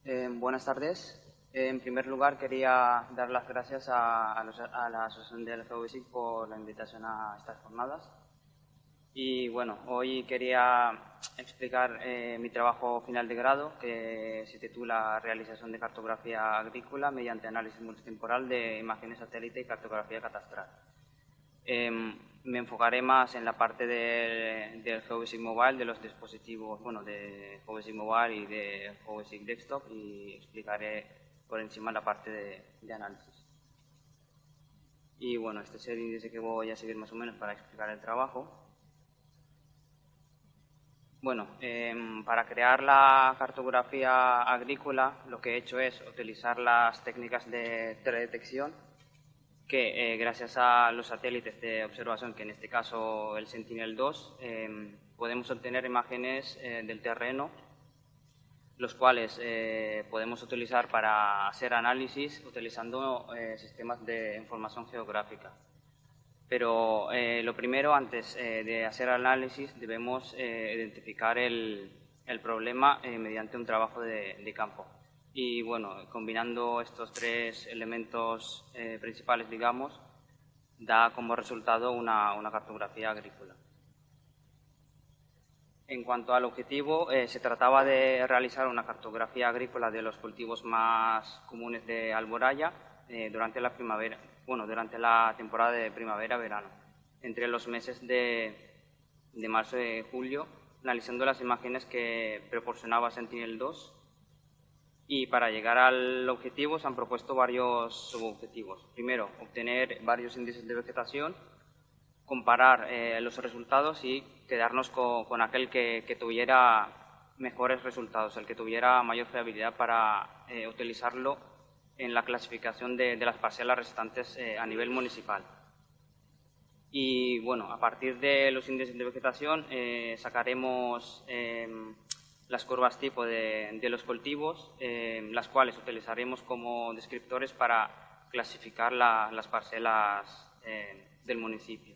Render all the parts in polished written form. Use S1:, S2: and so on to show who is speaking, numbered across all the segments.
S1: Buenas tardes. En primer lugar, quería dar las gracias a la Asociación del Geodesic por la invitación a estas jornadas. Y bueno, hoy quería explicar mi trabajo final de grado, que se titula Realización de cartografía agrícola mediante análisis multitemporal de imágenes satélite y cartografía catastral. Me enfocaré más en la parte del Geodesic Mobile, de los dispositivos, de Geodesic Mobile y de Geodesic Desktop, y explicaré por encima la parte de análisis. Y bueno, este es el índice que voy a seguir más o menos para explicar el trabajo. Bueno, para crear la cartografía agrícola lo que he hecho es utilizar las técnicas de teledetección que gracias a los satélites de observación, que en este caso el Sentinel-2, podemos obtener imágenes del terreno, los cuales podemos utilizar para hacer análisis utilizando sistemas de información geográfica. Pero lo primero, antes de hacer análisis, debemos identificar el problema mediante un trabajo de campo. Y bueno, combinando estos tres elementos principales, digamos, da como resultado una cartografía agrícola. En cuanto al objetivo, se trataba de realizar una cartografía agrícola de los cultivos más comunes de Alboraya durante la primavera, durante la temporada de primavera-verano, entre los meses de marzo y julio, analizando las imágenes que proporcionaba Sentinel-2. Y para llegar al objetivo se han propuesto varios subobjetivos. Primero, obtener varios índices de vegetación, comparar los resultados y quedarnos con aquel que tuviera mejores resultados, el que tuviera mayor fiabilidad para utilizarlo en la clasificación de las parcelas restantes a nivel municipal. Y bueno, a partir de los índices de vegetación sacaremos las curvas tipo de los cultivos, las cuales utilizaremos como descriptores para clasificar las parcelas del municipio.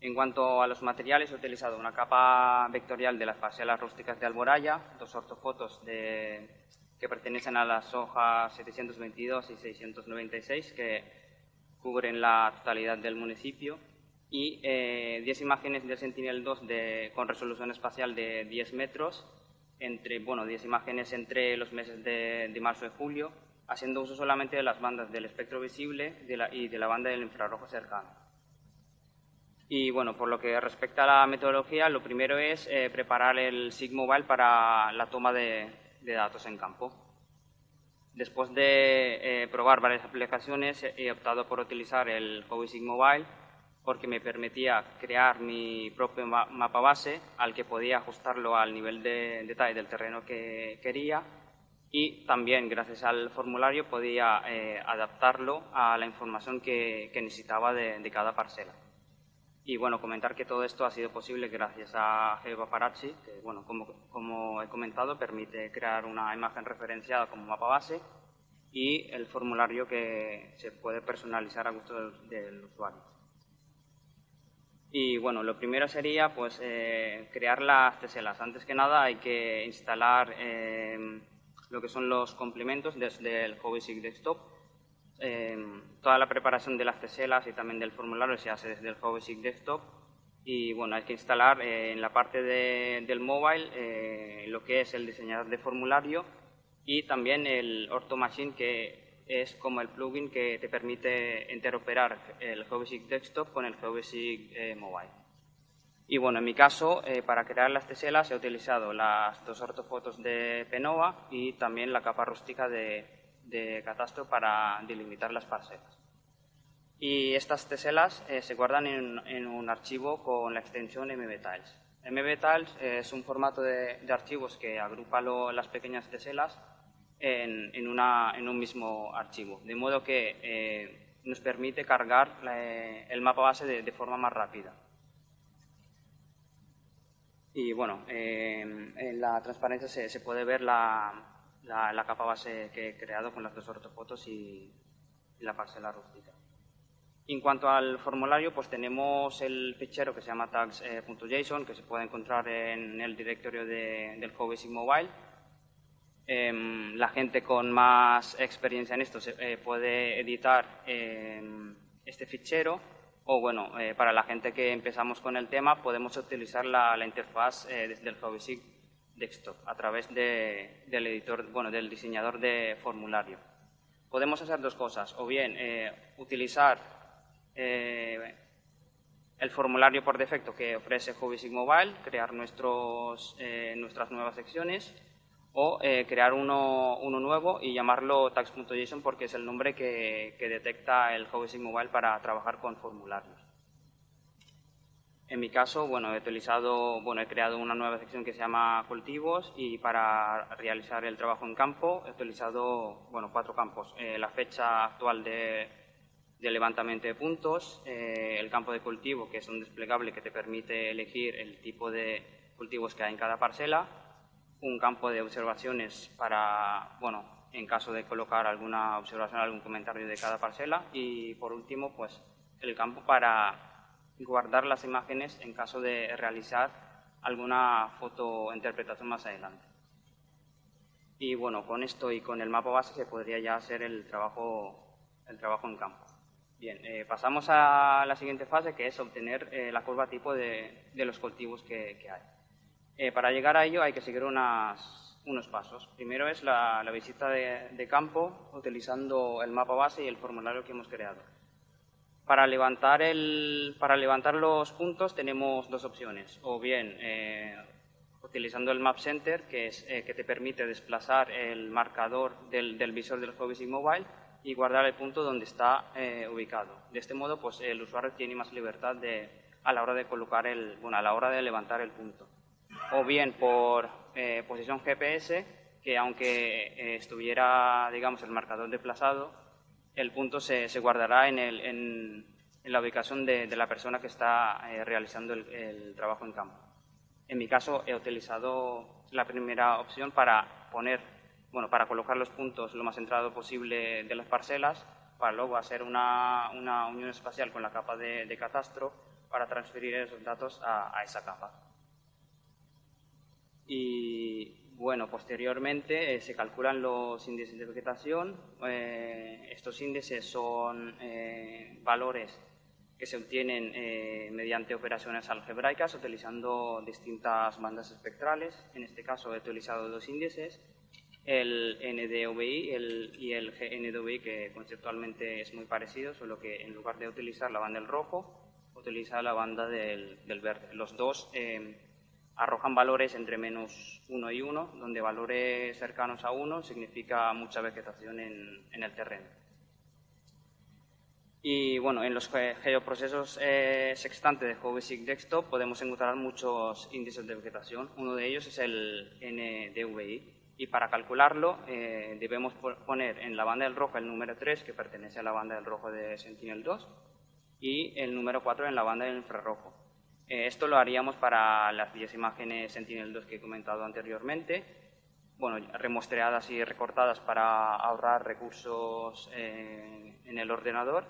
S1: En cuanto a los materiales, he utilizado una capa vectorial de las parcelas rústicas de Alboraya, dos ortofotos que pertenecen a las hojas 722 y 696, que cubren la totalidad del municipio, y 10 imágenes del Sentinel-2 con resolución espacial de 10 metros, 10 imágenes entre los meses de marzo y julio, haciendo uso solamente de las bandas del espectro visible y de la banda del infrarrojo cercano. Y bueno, por lo que respecta a la metodología, lo primero es preparar el SIG Mobile para la toma de datos en campo. Después de probar varias aplicaciones, he optado por utilizar el Geodesic Mobile porque me permitía crear mi propio mapa base al que podía ajustarlo al nivel de detalle del terreno que quería, y también gracias al formulario podía adaptarlo a la información que necesitaba de cada parcela. Y bueno, comentar que todo esto ha sido posible gracias a GeoPaparazzi, que como he comentado, permite crear una imagen referenciada como mapa base, y el formulario que se puede personalizar a gusto del usuario. Y bueno, lo primero sería crear las teselas. Antes que nada hay que instalar lo que son los complementos desde el Geodesic Desktop. Toda la preparación de las teselas y también del formulario se hace desde el Geodesic Desktop, y bueno, hay que instalar en la parte del mobile lo que es el diseñador de formulario y también el OrthoMachine, que es como el plugin que te permite interoperar el Geodesic Desktop con el Geodesic Mobile. Y bueno, en mi caso, para crear las teselas he utilizado las dos ortofotos de Penova y también la capa rústica de Catastro para delimitar las parcelas. Y estas teselas se guardan en un archivo con la extensión mbtiles. mbtiles es un formato de archivos que agrupa las pequeñas teselas en un mismo archivo, de modo que nos permite cargar el mapa base de forma más rápida. Y bueno, en la transparencia se puede ver la capa base que he creado con las dos ortofotos y la parcela rústica. En cuanto al formulario, pues tenemos el fichero que se llama tags.json, que se puede encontrar en el directorio del Geodesic Mobile. La gente con más experiencia en esto puede editar este fichero, o bueno, para la gente que empezamos con el tema podemos utilizar la interfaz desde el Hobbyseek Desktop a través del editor, bueno, del diseñador de formulario. Podemos hacer dos cosas, o bien utilizar el formulario por defecto que ofrece Hobbyseek Mobile, crear nuestras nuevas secciones, o crear uno nuevo y llamarlo tags.json porque es el nombre que detecta el Hobbyseek Mobile para trabajar con formularios. En mi caso, bueno, he creado una nueva sección que se llama cultivos y para realizar el trabajo en campo he utilizado, bueno, 4 campos. La fecha actual de levantamiento de puntos, el campo de cultivo, que es un desplegable que te permite elegir el tipo de cultivos que hay en cada parcela, un campo de observaciones para, bueno, en caso de colocar alguna observación, algún comentario de cada parcela y, por último, pues el campo para guardar las imágenes en caso de realizar alguna fotointerpretación más adelante. Y, bueno, con esto y con el mapa base se podría ya hacer el trabajo en campo. Bien, pasamos a la siguiente fase, que es obtener la curva tipo de los cultivos que hay. Para llegar a ello hay que seguir unos pasos. Primero es la visita de campo utilizando el mapa base y el formulario que hemos creado. Para levantar los puntos tenemos dos opciones, o bien utilizando el Map Center, que te permite desplazar el marcador del visor del Hobbyseek Mobile y guardar el punto donde está ubicado. De este modo, pues el usuario tiene más libertad a la hora de colocar a la hora de levantar el punto. O bien por posición GPS, que aunque estuviera, digamos, el marcador desplazado, el punto se guardará en la ubicación de la persona que está realizando el trabajo en campo. En mi caso he utilizado la primera opción para colocar los puntos lo más centrado posible de las parcelas, para luego hacer una unión espacial con la capa de catastro para transferir esos datos a esa capa. Y bueno, posteriormente se calculan los índices de vegetación. Estos índices son valores que se obtienen mediante operaciones algebraicas utilizando distintas bandas espectrales. En este caso he utilizado dos índices, el NDVI y el GNDVI, que conceptualmente es muy parecido, solo que en lugar de utilizar la banda del rojo, utiliza la banda del verde. Los dos arrojan valores entre -1 y 1, donde valores cercanos a 1 significa mucha vegetación en el terreno. Y bueno, en los geoprocesos sextantes de Hobbyseek Desktop podemos encontrar muchos índices de vegetación. Uno de ellos es el NDVI. Y para calcularlo debemos poner en la banda del rojo el número 3, que pertenece a la banda del rojo de Sentinel-2, y el número 4 en la banda del infrarrojo. Esto lo haríamos para las 10 imágenes Sentinel-2 que he comentado anteriormente, bueno, remostreadas y recortadas para ahorrar recursos en el ordenador,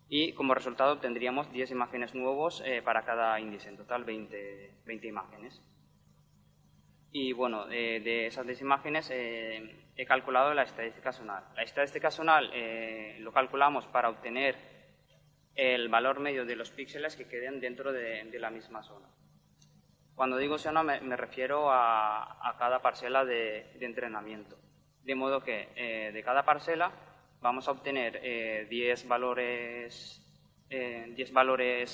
S1: y como resultado obtendríamos 10 imágenes nuevos para cada índice, en total 20 imágenes. Y bueno, de esas 10 imágenes he calculado la estadística zonal. La estadística zonal lo calculamos para obtener el valor medio de los píxeles que queden dentro de la misma zona. Cuando digo zona me refiero a cada parcela de entrenamiento. De modo que de cada parcela vamos a obtener 10 valores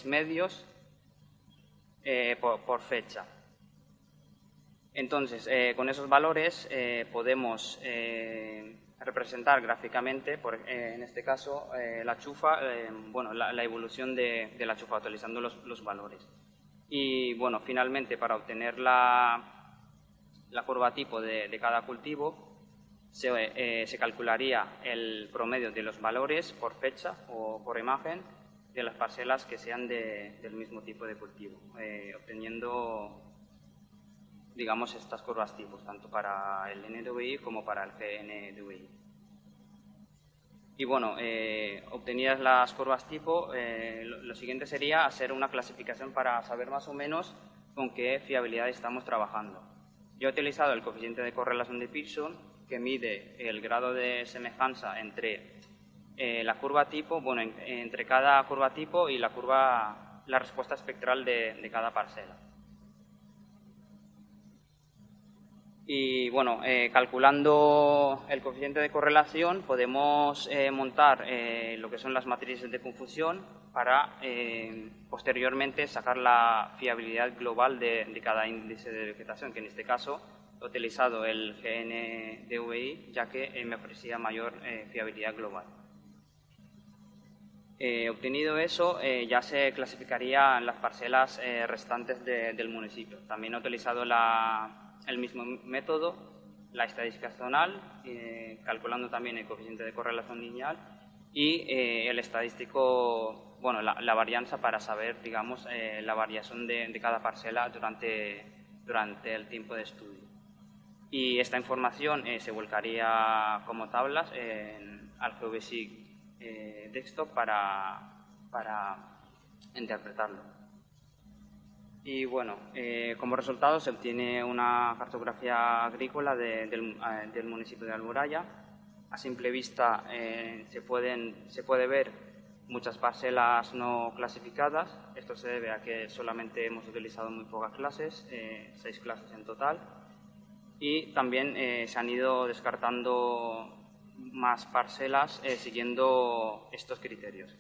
S1: medios por fecha. Entonces, con esos valores podemos representar gráficamente, en este caso, la chufa, la evolución de la chufa utilizando los valores. Y bueno, finalmente, para obtener la curva tipo de cada cultivo, se calcularía el promedio de los valores por fecha o por imagen de las parcelas que sean del mismo tipo de cultivo, obteniendo, digamos, estas curvas tipos, tanto para el NDVI como para el GNDVI. Y bueno, obtenidas las curvas tipo, lo siguiente sería hacer una clasificación para saber más o menos con qué fiabilidad estamos trabajando. Yo he utilizado el coeficiente de correlación de Pearson, que mide el grado de semejanza entre la curva tipo, bueno, entre cada curva tipo y la respuesta espectral de cada parcela. Y bueno, calculando el coeficiente de correlación podemos montar lo que son las matrices de confusión para posteriormente sacar la fiabilidad global de cada índice de vegetación, que en este caso he utilizado el GNDVI, ya que me ofrecía mayor fiabilidad global. Obtenido eso, ya se clasificarían las parcelas restantes del municipio. También he utilizado el mismo método, la estadística zonal, calculando también el coeficiente de correlación lineal y el estadístico, bueno, la varianza para saber, digamos, la variación de cada parcela durante el tiempo de estudio. Y esta información se volcaría como tablas al GeoBasic Desktop para interpretarlo. Y bueno, como resultado se obtiene una cartografía agrícola del municipio de Alboraya. A simple vista se puede ver muchas parcelas no clasificadas. Esto se debe a que solamente hemos utilizado muy pocas clases, 6 clases en total. Y también se han ido descartando más parcelas siguiendo estos criterios.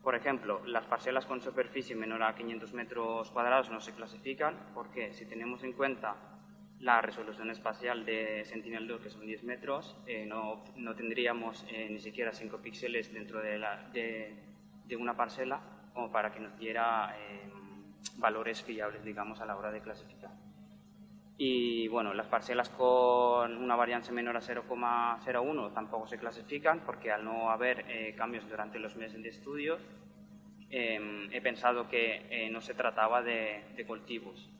S1: Por ejemplo, las parcelas con superficie menor a 500 metros cuadrados no se clasifican porque si tenemos en cuenta la resolución espacial de Sentinel-2, que son 10 metros, no tendríamos ni siquiera 5 píxeles dentro de una parcela como para que nos diera valores fiables, digamos, a la hora de clasificar. Y bueno, las parcelas con una varianza menor a 0,01 tampoco se clasifican porque al no haber cambios durante los meses de estudio, he pensado que no se trataba de cultivos.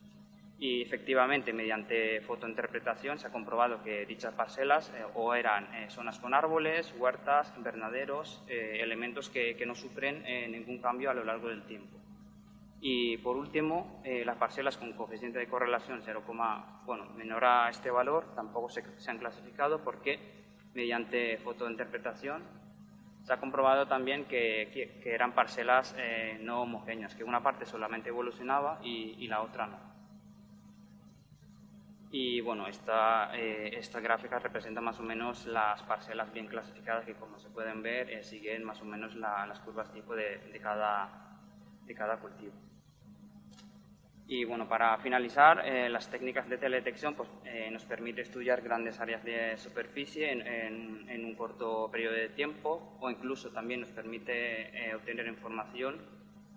S1: Y efectivamente, mediante fotointerpretación se ha comprobado que dichas parcelas o eran zonas con árboles, huertas, invernaderos, elementos que no sufren ningún cambio a lo largo del tiempo. Y por último, las parcelas con coeficiente de correlación menor a este valor tampoco se han clasificado porque mediante fotointerpretación se ha comprobado también que eran parcelas no homogéneas, que una parte solamente evolucionaba y la otra no. Y bueno, esta gráfica representa más o menos las parcelas bien clasificadas que, como se pueden ver, siguen más o menos las curvas tipo de cada cultivo. Y bueno, para finalizar, las técnicas de teledetección nos permite estudiar grandes áreas de superficie en un corto periodo de tiempo, o incluso también nos permite obtener información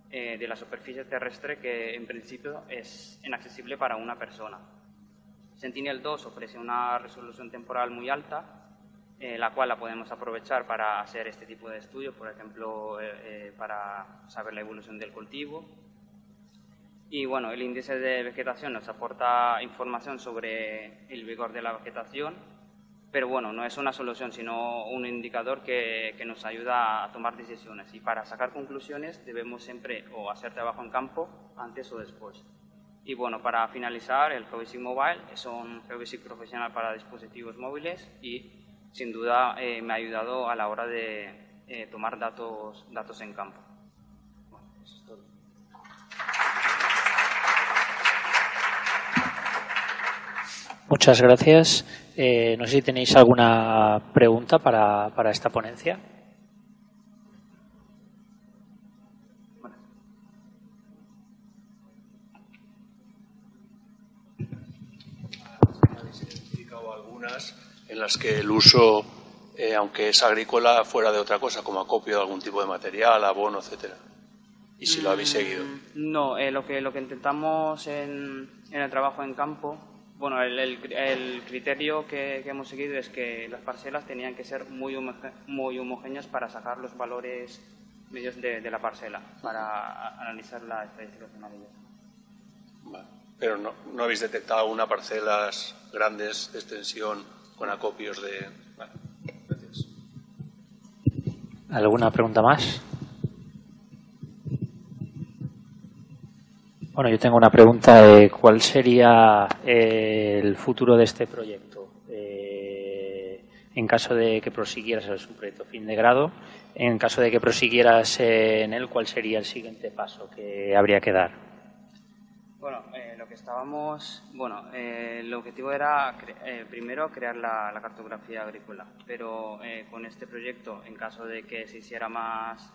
S1: de la superficie terrestre que en principio es inaccesible para una persona. Sentinel-2 ofrece una resolución temporal muy alta, la cual la podemos aprovechar para hacer este tipo de estudios, por ejemplo, para saber la evolución del cultivo. Y bueno, el índice de vegetación nos aporta información sobre el vigor de la vegetación, pero bueno, no es una solución, sino un indicador que nos ayuda a tomar decisiones. Y para sacar conclusiones debemos siempre o hacer trabajo en campo antes o después. Y bueno, para finalizar, el GeoBasic Mobile es un GeoBasic profesional para dispositivos móviles y sin duda me ha ayudado a la hora de tomar datos en campo. Bueno, eso es todo.
S2: Muchas gracias. No sé si tenéis alguna pregunta para esta ponencia.
S3: Habéis identificado algunas en las que el uso, aunque es agrícola, fuera de otra cosa, como acopio de algún tipo de material, abono, etcétera. Y si lo habéis seguido.
S1: No, lo que intentamos en el trabajo en campo, bueno, el criterio que hemos seguido es que las parcelas tenían que ser muy homogéneas para sacar los valores medios de la parcela, para analizar la estadística final.
S3: Vale. Pero no habéis detectado una parcelas grandes de extensión con acopios de... Vale. Gracias.
S2: ¿Alguna pregunta más? Bueno, yo tengo una pregunta. ¿Cuál sería el futuro de este proyecto? En caso de que prosiguieras, es un proyecto fin de grado, en caso de que prosiguieras en él, ¿cuál sería el siguiente paso que habría que dar?
S1: Bueno, lo que estábamos, el objetivo era primero crear la cartografía agrícola, pero con este proyecto, en caso de que se hiciera más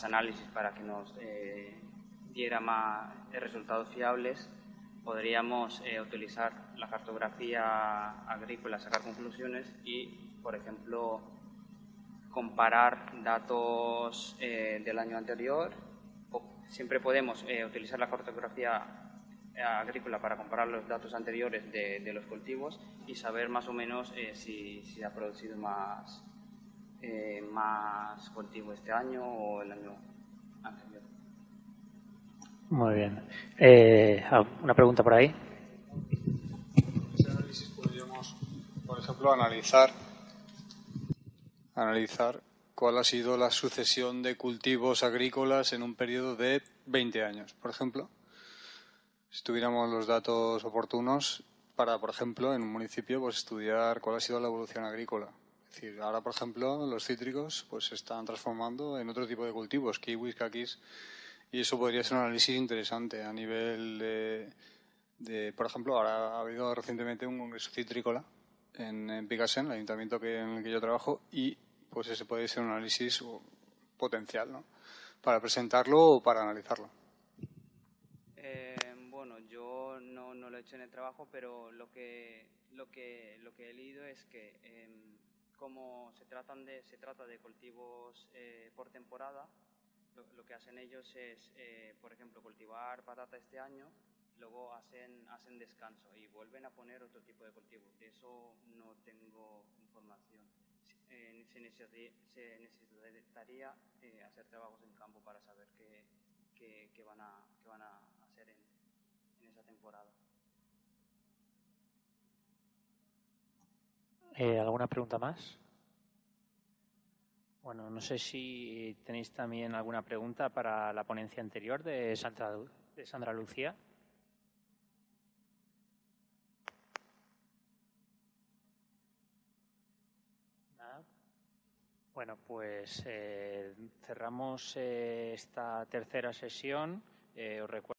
S1: análisis para que nos diera más resultados fiables, podríamos utilizar la cartografía agrícola, sacar conclusiones y, por ejemplo, comparar datos del año anterior. Siempre podemos utilizar la cartografía agrícola para comparar los datos anteriores de los cultivos y saber más o menos si se ha producido más cultivo este año o el año anterior.
S2: Muy bien. ¿Una pregunta por ahí?
S4: En ese análisis podríamos, por ejemplo, analizar cuál ha sido la sucesión de cultivos agrícolas en un periodo de 20 años, por ejemplo. Si tuviéramos los datos oportunos para, por ejemplo, en un municipio, pues estudiar cuál ha sido la evolución agrícola. Es decir, ahora, por ejemplo, los cítricos pues se están transformando en otro tipo de cultivos, kiwis, kakis, y eso podría ser un análisis interesante a nivel de por ejemplo, ahora ha habido recientemente un congreso citrícola en Picasen, el ayuntamiento en el que yo trabajo, y pues ese puede ser un análisis potencial, ¿no?, para presentarlo o para analizarlo.
S1: Yo no lo he hecho en el trabajo, pero lo que he leído es que como se trata de cultivos por temporada, lo que hacen ellos es, por ejemplo, cultivar patata este año, luego hacen descanso y vuelven a poner otro tipo de cultivo. De eso no tengo información. Se necesitaría hacer trabajos en campo para saber qué van a hacer en esa temporada.
S2: ¿Alguna pregunta más? Bueno, no sé si tenéis también alguna pregunta para la ponencia anterior de Sandra Lucía. Nada. Bueno, pues cerramos esta tercera sesión. Os recuerdo